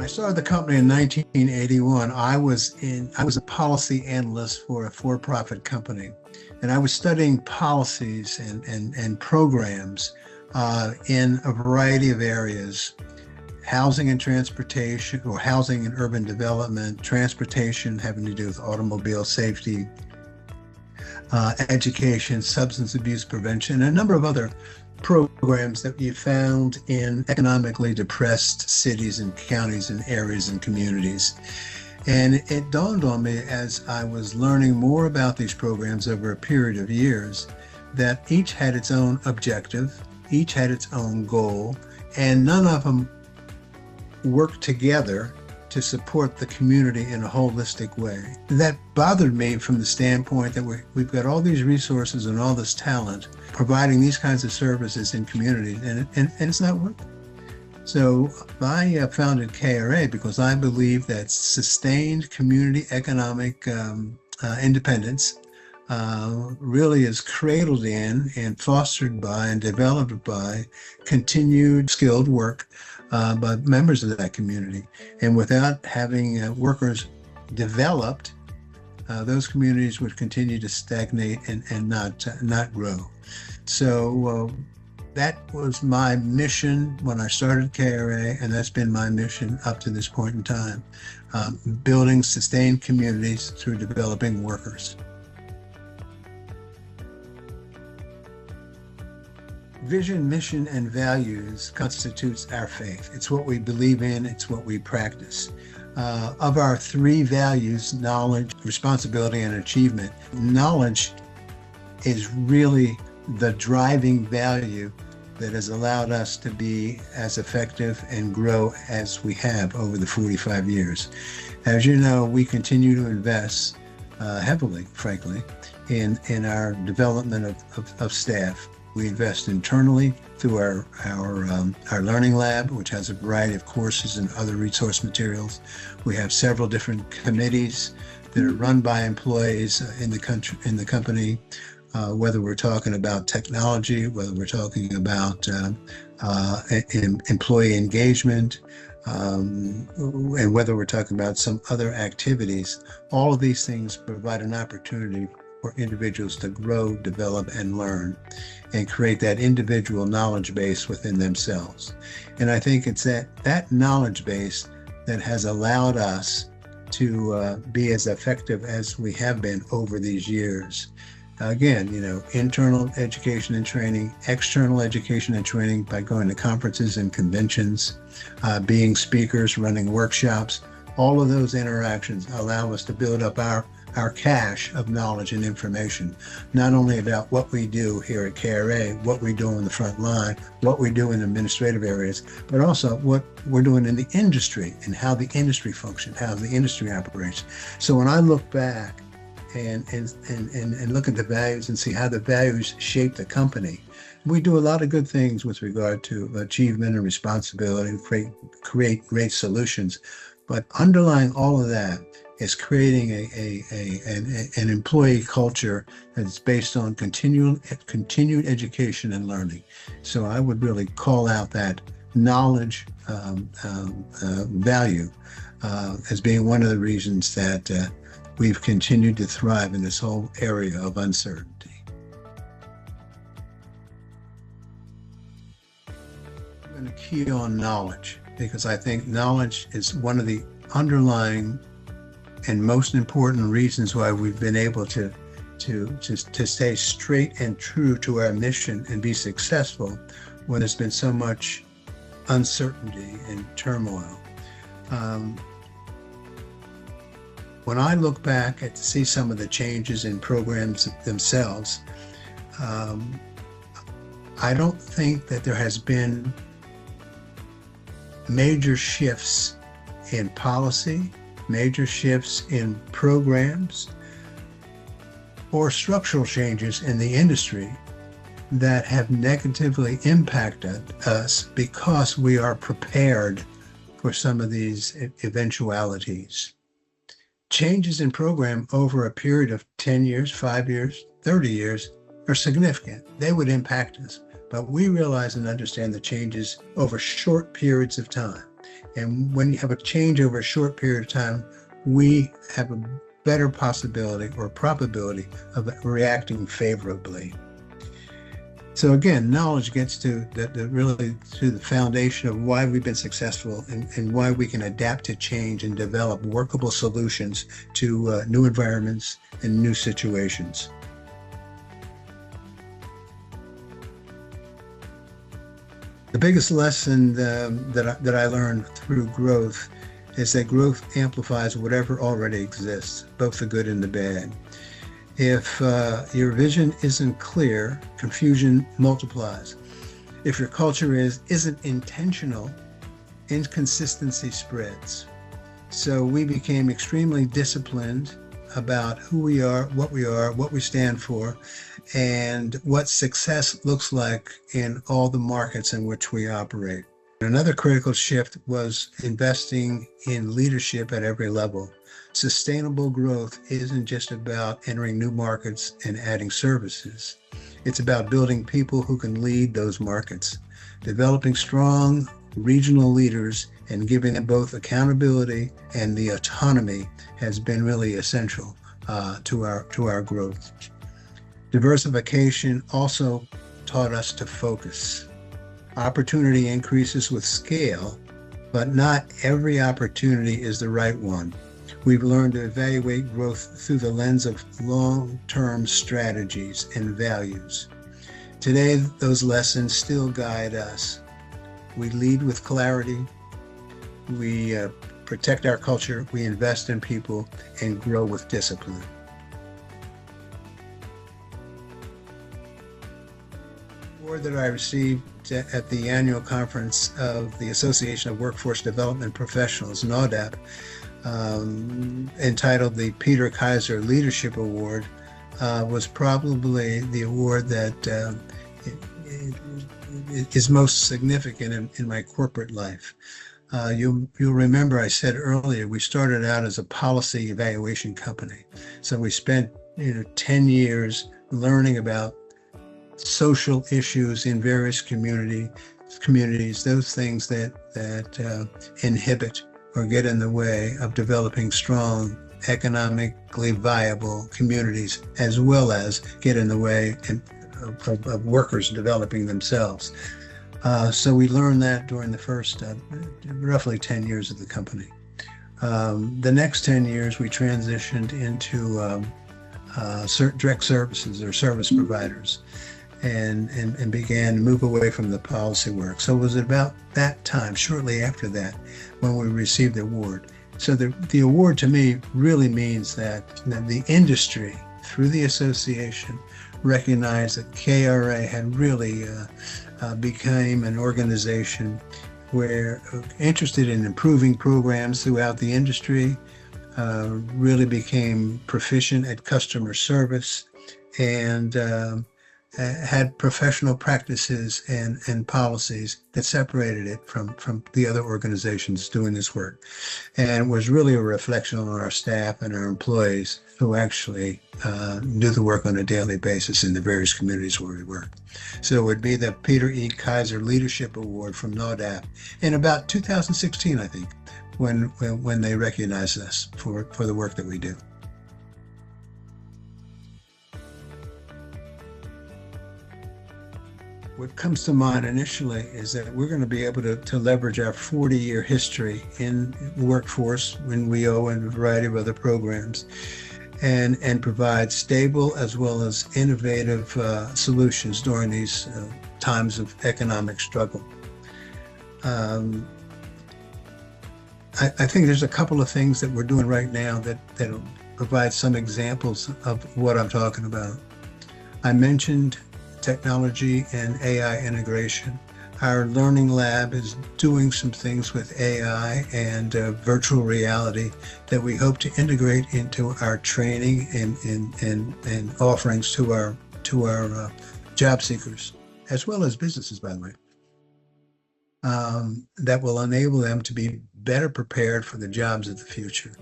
I started the company in 1981. I was a policy analyst for a for-profit company, and I was studying policies and programs in a variety of areas: housing and transportation, or housing and urban development, transportation having to do with automobile safety, education, substance abuse prevention, and a number of other programs that you found in economically depressed cities and counties and areas and communities. And it dawned on me as I was learning more about these programs over a period of years that each had its own objective, each had its own goal, and none of them worked together to support the community in a holistic way. That bothered me from the standpoint that we've got all these resources and all this talent providing these kinds of services in communities, and it's not working. So I founded KRA because I believe that sustained community economic independence really is cradled in and fostered by and developed by continued skilled work by members of that community. And without having workers developed, those communities would continue to stagnate and not grow. So that was my mission when I started KRA, and that's been my mission up to this point in time, building sustained communities through developing workers. Vision, mission, and values constitutes our faith. It's what we believe in, it's what we practice. Of our three values, knowledge, responsibility, and achievement, knowledge is really the driving value that has allowed us to be as effective and grow as we have over the 45 years. As you know, we continue to invest heavily, frankly, in our development of staff. We invest internally through our learning lab, which has a variety of courses and other resource materials. We have several different committees that are run by employees in the company, whether we're talking about technology, whether we're talking about employee engagement, and whether we're talking about some other activities. All of these things provide an opportunity for individuals to grow, develop, and learn, and create that individual knowledge base within themselves. And I think it's that knowledge base that has allowed us to be as effective as we have been over these years. Again, internal education and training, external education and training by going to conferences and conventions, being speakers, running workshops. All of those interactions allow us to build up our cache of knowledge and information, not only about what we do here at KRA, what we do on the front line, what we do in administrative areas, but also what we're doing in the industry and how the industry functions, how the industry operates. So when I look back and look at the values and see how the values shape the company, we do a lot of good things with regard to achievement and responsibility, create great solutions. But underlying all of that is creating an employee culture that's based on continued education and learning. So I would really call out that knowledge value as being one of the reasons that we've continued to thrive in this whole area of uncertainty. I'm going to key on knowledge, because I think knowledge is one of the underlying and most important reasons why we've been able to stay straight and true to our mission and be successful when there's been so much uncertainty and turmoil. When I look back to see some of the changes in programs themselves, I don't think that there has been major shifts in policy, major shifts in programs, or structural changes in the industry that have negatively impacted us, because we are prepared for some of these eventualities. Changes in program over a period of 10 years, 5 years, 30 years are significant. They would impact us, but we realize and understand the changes over short periods of time. And when you have a change over a short period of time, we have a better possibility or probability of reacting favorably. So again, knowledge gets to really to the foundation of why we've been successful and why we can adapt to change and develop workable solutions to new environments and new situations. The biggest lesson that I learned through growth is that growth amplifies whatever already exists, both the good and the bad. If your vision isn't clear, confusion multiplies. If your culture isn't intentional, inconsistency spreads. So we became extremely disciplined about who we are, what we stand for, and what success looks like in all the markets in which we operate. Another critical shift was investing in leadership at every level. Sustainable growth isn't just about entering new markets and adding services. It's about building people who can lead those markets. Developing strong regional leaders and giving them both accountability and the autonomy has been really essential to our growth. Diversification also taught us to focus. Opportunity increases with scale, but not every opportunity is the right one. We've learned to evaluate growth through the lens of long-term strategies and values. Today, those lessons still guide us. We lead with clarity, we protect our culture, we invest in people, and grow with discipline. The award that I received at the annual conference of the Association of Workforce Development Professionals, NAWDAP, entitled the Peter Kaiser Leadership Award, was probably the award that is most significant in my corporate life. You'll remember I said earlier, we started out as a policy evaluation company. So we spent 10 years learning about social issues in various communities, those things that inhibit or get in the way of developing strong, economically viable communities, as well as get in the way of workers developing themselves. So we learned that during the first roughly 10 years of the company. The next 10 years, we transitioned into direct services or service providers and began to move away from the policy work. So it was about that time, shortly after that, when we received the award. So the award to me really means that the industry, through the association, recognized that KRA had really became an organization where interested in improving programs throughout the industry, really became proficient at customer service, and had professional practices and policies that separated it from the other organizations doing this work. And it was really a reflection on our staff and our employees who actually do the work on a daily basis in the various communities where we work. So it would be the Peter E. Kaiser Leadership Award from NAWDAP in about 2016, I think, when they recognized us for the work that we do. What comes to mind initially is that we're going to be able to leverage our 40-year history in the workforce in WEO and a variety of other programs and provide stable as well as innovative solutions during these times of economic struggle. I think there's a couple of things that we're doing right now that'll provide some examples of what I'm talking about. I mentioned technology and AI integration. Our learning lab is doing some things with AI and virtual reality that we hope to integrate into our training and offerings to our job seekers, as well as businesses, by the way, that will enable them to be better prepared for the jobs of the future.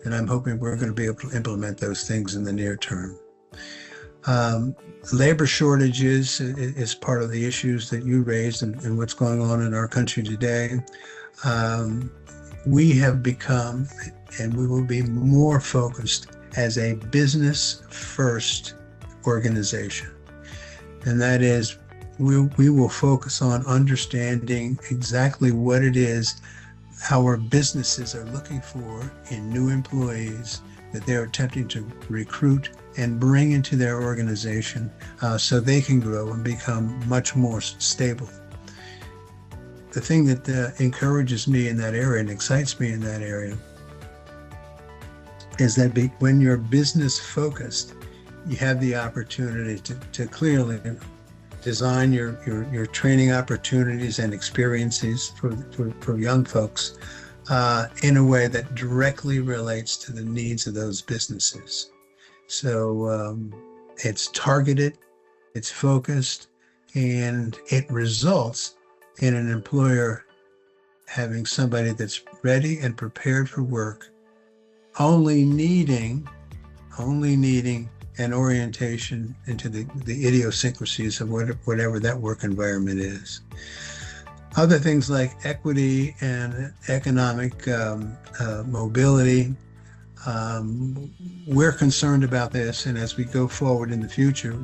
And I'm hoping we're going to be able to implement those things in the near term. Labor shortages is part of the issues that you raised and what's going on in our country today. We have become, and we will be more focused as a business first organization. And that is, we will focus on understanding exactly what it is our businesses are looking for in new employees that they're attempting to recruit and bring into their organization so they can grow and become much more stable. The thing that encourages me in that area and excites me in that area is that when you're business focused, you have the opportunity to clearly design your training opportunities and experiences for young folks in a way that directly relates to the needs of those businesses. So it's targeted, it's focused, and it results in an employer having somebody that's ready and prepared for work, only needing an orientation into the idiosyncrasies of whatever that work environment is. Other things like equity and economic mobility, we're concerned about this, and as we go forward in the future,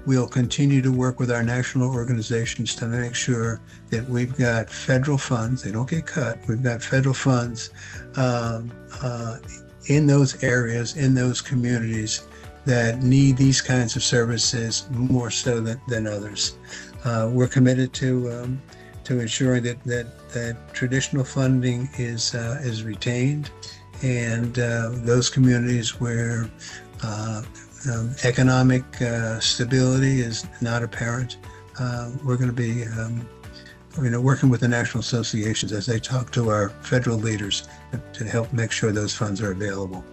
we'll continue to work with our national organizations to make sure that we've got federal funds, they don't get cut, we've got federal funds in those areas, in those communities that need these kinds of services more so than others. We're committed to ensuring that traditional funding is retained, and those communities where economic stability is not apparent, we're going to be working with the national associations as they talk to our federal leaders to help make sure those funds are available.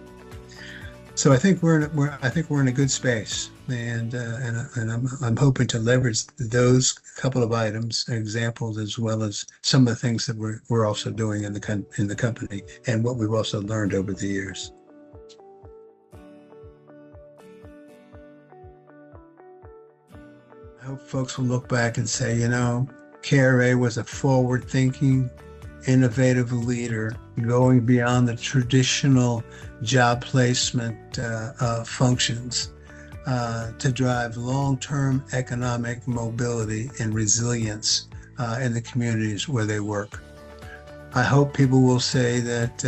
So I think we're in a good space, and I'm hoping to leverage those couple of items, examples, as well as some of the things that we're also doing in the company, and what we've also learned over the years. I hope folks will look back and say, KRA was a forward-thinking, innovative leader going beyond the traditional job placement functions to drive long-term economic mobility and resilience in the communities where they work. I hope people will say that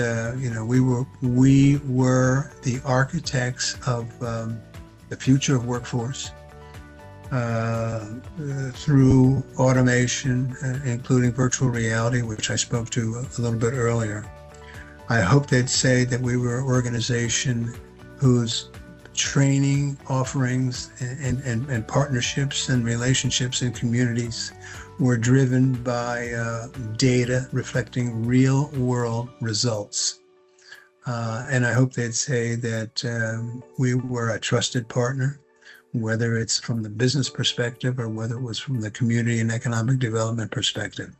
we were the architects of the future of workforce through automation, including virtual reality, which I spoke to a little bit earlier. I hope they'd say that we were an organization whose training offerings and partnerships and relationships in communities were driven by data reflecting real world results. And I hope they'd say that we were a trusted partner, whether it's from the business perspective or whether it was from the community and economic development perspective.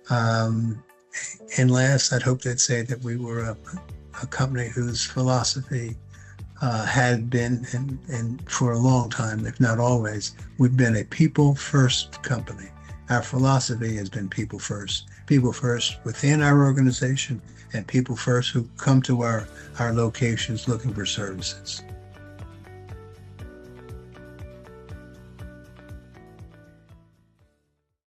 And last, I'd hope they'd say that we were a company whose philosophy had been, and for a long time, if not always, we've been a people-first company. Our philosophy has been people first within our organization, and people first who come to our locations looking for services.